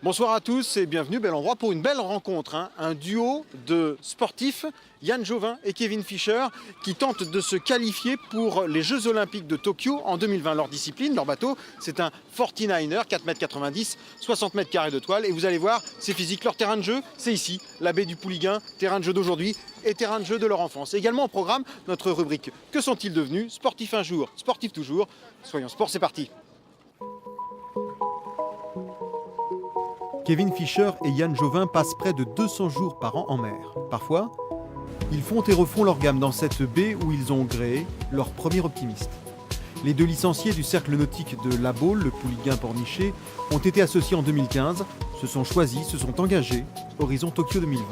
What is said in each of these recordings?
Bonsoir à tous et bienvenue, bel endroit pour une belle rencontre. Un duo de sportifs, Yann Jovin et Kevin Fischer, qui tentent de se qualifier pour les Jeux Olympiques de Tokyo en 2020. Leur discipline, leur bateau, c'est un 49er, 4,90 m, 60 mètres carrés de toile. Et vous allez voir, c'est physique. Leur terrain de jeu, c'est ici, la baie du Pouliguen, terrain de jeu d'aujourd'hui et terrain de jeu de leur enfance. Également au programme, notre rubrique « Que sont-ils devenus ?» Sportif un jour, sportif toujours. Soyons sport, c'est parti. Kevin Fischer et Yann Jovin passent près de 200 jours par an en mer. Parfois, ils font et refont leur gamme dans cette baie où ils ont gréé leur premier optimiste. Les deux licenciés du cercle nautique de La Baule, le Pouliguen-Pornichet, ont été associés en 2015, se sont choisis, se sont engagés, horizon Tokyo 2020.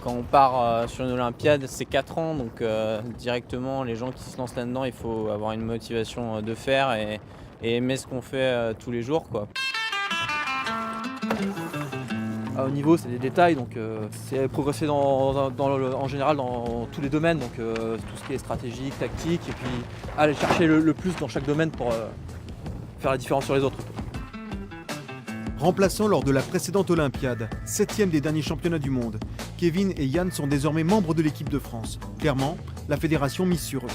Quand on part sur une Olympiade, c'est 4 ans, donc directement, les gens qui se lancent là-dedans, il faut avoir une motivation de faire et aimer ce qu'on fait tous les jours, quoi. À haut niveau, c'est des détails, donc c'est progresser en général dans tous les domaines, donc tout ce qui est stratégique, tactique, et puis aller chercher le plus dans chaque domaine pour faire la différence sur les autres. Remplaçant lors de la précédente Olympiade, 7e des derniers championnats du monde, Kevin et Yann sont désormais membres de l'équipe de France. Clairement, la fédération mise sur eux.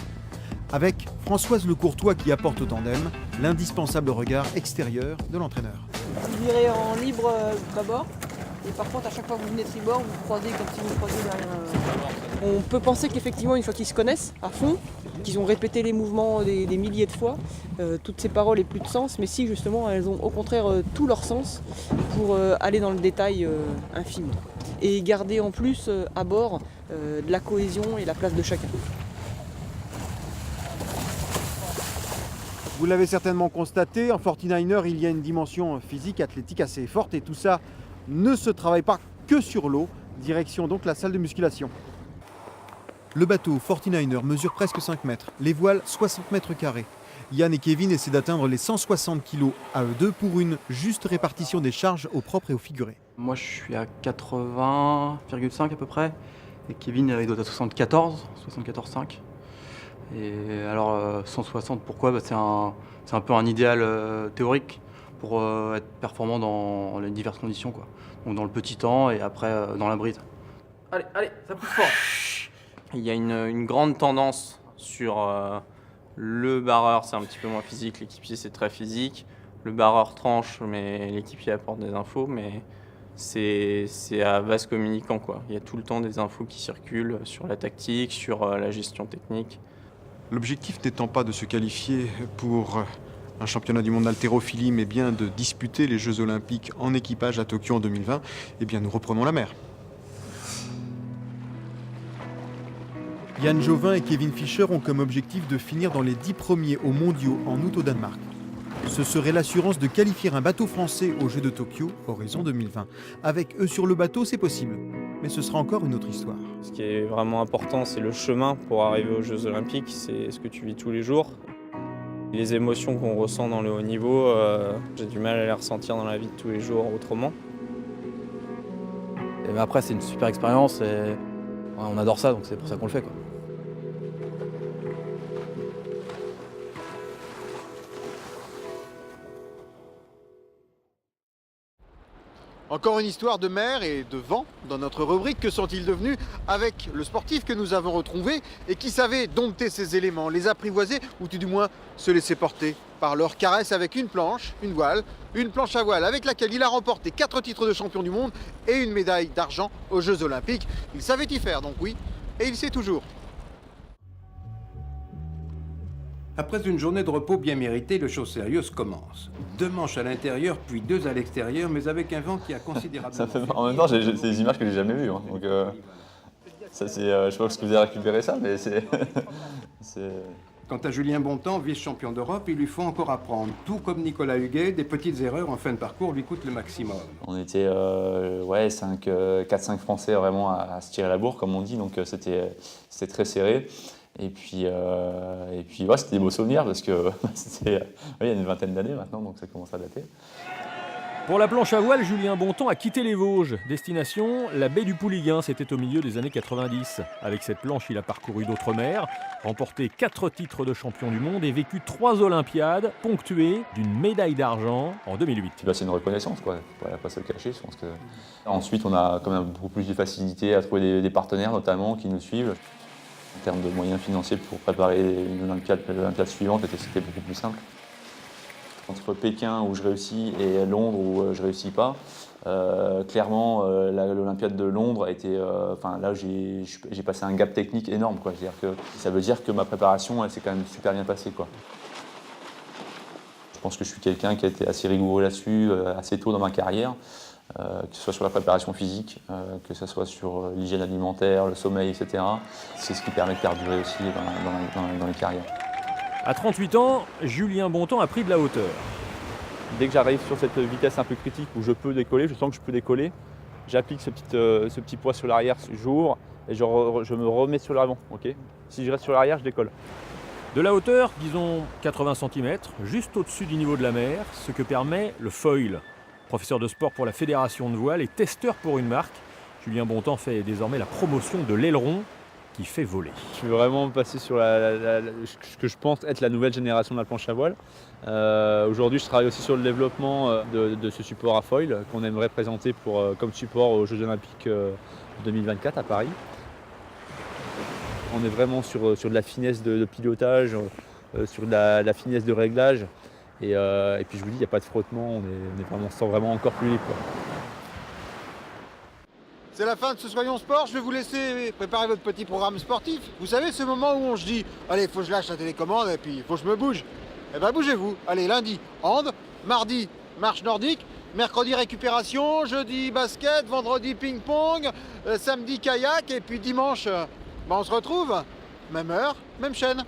Avec Françoise Lecourtois qui apporte au tandem l'indispensable regard extérieur de l'entraîneur. Vous virez en libre d'abord, et par contre à chaque fois que vous venez tribord, vous croisez comme si vous croisez derrière. On peut penser qu'effectivement une fois qu'ils se connaissent à fond, qu'ils ont répété les mouvements des milliers de fois, toutes ces paroles n'aient plus de sens, mais si justement elles ont au contraire tout leur sens pour aller dans le détail infime. Et garder en plus à bord de la cohésion et la place de chacun. Vous l'avez certainement constaté, en 49er, il y a une dimension physique, athlétique assez forte et tout ça ne se travaille pas que sur l'eau. Direction donc la salle de musculation. Le bateau 49er mesure presque 5 mètres, les voiles 60 mètres carrés. Yann et Kevin essaient d'atteindre les 160 kg à eux deux pour une juste répartition des charges au propre et au figuré. Moi je suis à 80,5 à peu près, et Kevin il doit être à 74,5. Et alors 160, pourquoi ? C'est un peu un idéal théorique pour être performant dans les diverses conditions, quoi. Donc dans le petit temps et après dans la brise. Allez, ça pousse fort. Il y a une grande tendance sur le barreur, c'est un petit peu moins physique, l'équipier c'est très physique. Le barreur tranche, mais l'équipier apporte des infos, mais c'est à vase communicant, quoi. Il y a tout le temps des infos qui circulent sur la tactique, sur la gestion technique. L'objectif n'étant pas de se qualifier pour un championnat du monde d'haltérophilie, mais bien de disputer les Jeux Olympiques en équipage à Tokyo en 2020, eh bien nous reprenons la mer. Yann Jovin et Kevin Fischer ont comme objectif de finir dans les 10 premiers aux mondiaux en août au Danemark. Ce serait l'assurance de qualifier un bateau français aux Jeux de Tokyo, horizon 2020. Avec eux sur le bateau, c'est possible, mais ce sera encore une autre histoire. Ce qui est vraiment important, c'est le chemin pour arriver aux Jeux Olympiques, c'est ce que tu vis tous les jours. Les émotions qu'on ressent dans le haut niveau, j'ai du mal à les ressentir dans la vie de tous les jours autrement. Et après c'est une super expérience et on adore ça, donc c'est pour ça qu'on le fait, quoi. Encore une histoire de mer et de vent dans notre rubrique. Que sont-ils devenus avec le sportif que nous avons retrouvé et qui savait dompter ces éléments, les apprivoiser ou tout du moins se laisser porter par leur caresse avec une planche à voile avec laquelle il a remporté 4 titres de champion du monde et une médaille d'argent aux Jeux Olympiques. Il savait y faire donc oui, et il sait toujours. Après une journée de repos bien méritée, le show sérieuse commence. 2 manches à l'intérieur, puis 2 à l'extérieur, mais avec un vent qui a considérablement... Ça fait... En même temps, c'est des images que j'ai jamais vues. Hein. Donc, ça, c'est, je sais pas ce que vous avez récupéré ça, mais c'est... Quant à Julien Bontemps, vice-champion d'Europe, il lui faut encore apprendre. Tout comme Nicolas Huguet, des petites erreurs en fin de parcours lui coûtent le maximum. On était 4-5 Français vraiment à se tirer la bourre, comme on dit, donc c'était très serré. Et puis ouais, c'était des beaux souvenirs parce que c'était il y a une vingtaine d'années maintenant, donc ça commence à dater. Pour la planche à voile, Julien Bontemps a quitté les Vosges. Destination, la baie du Pouliguen, c'était au milieu des années 90. Avec cette planche, il a parcouru d'autres mers, remporté 4 titres de champion du monde et vécu 3 Olympiades, ponctuées d'une médaille d'argent en 2008. C'est une reconnaissance, quoi. On va pas se le cacher, je pense que... Ensuite, on a quand même beaucoup plus de facilité à trouver des partenaires, notamment, qui nous suivent. En termes de moyens financiers pour préparer l'Olympiade suivante, c'était beaucoup plus simple. Entre Pékin où je réussis et Londres où je réussis pas, clairement l'Olympiade de Londres a été, là j'ai passé un gap technique énorme, quoi. Ça veut dire que ma préparation elle s'est quand même super bien passée, quoi. Je pense que je suis quelqu'un qui a été assez rigoureux là-dessus assez tôt dans ma carrière, que ce soit sur la préparation physique, que ce soit sur l'hygiène alimentaire, le sommeil, etc. C'est ce qui permet de perdurer aussi dans les carrières. À 38 ans, Julien Bontemps a pris de la hauteur. Dès que j'arrive sur cette vitesse un peu critique où je peux décoller, je sens que je peux décoller, j'applique ce petit poids sur l'arrière, j'ouvre et je me remets sur l'avant. Okay, si je reste sur l'arrière, je décolle. De la hauteur, disons 80 cm, juste au-dessus du niveau de la mer, ce que permet le foil. Professeur de sport pour la Fédération de voile et testeur pour une marque, Julien Bontemps fait désormais la promotion de l'aileron qui fait voler. Je suis vraiment passé sur ce que je pense être la nouvelle génération de la planche à voile. Aujourd'hui, je travaille aussi sur le développement de ce support à foil qu'on aimerait présenter comme support aux Jeux Olympiques 2024 à Paris. On est vraiment sur de la finesse de pilotage, sur de la finesse de réglage. Et puis je vous dis, il n'y a pas de frottement, on se sent vraiment encore plus libre, quoi. C'est la fin de ce Soyons Sport, je vais vous laisser préparer votre petit programme sportif. Vous savez, ce moment où on se dit « Allez, il faut que je lâche la télécommande et puis il faut que je me bouge ». Eh bien, bougez-vous. Allez, lundi, hand, mardi, marche nordique, mercredi, récupération, jeudi, basket, vendredi, ping-pong, samedi, kayak et puis dimanche, on se retrouve. Même heure, même chaîne.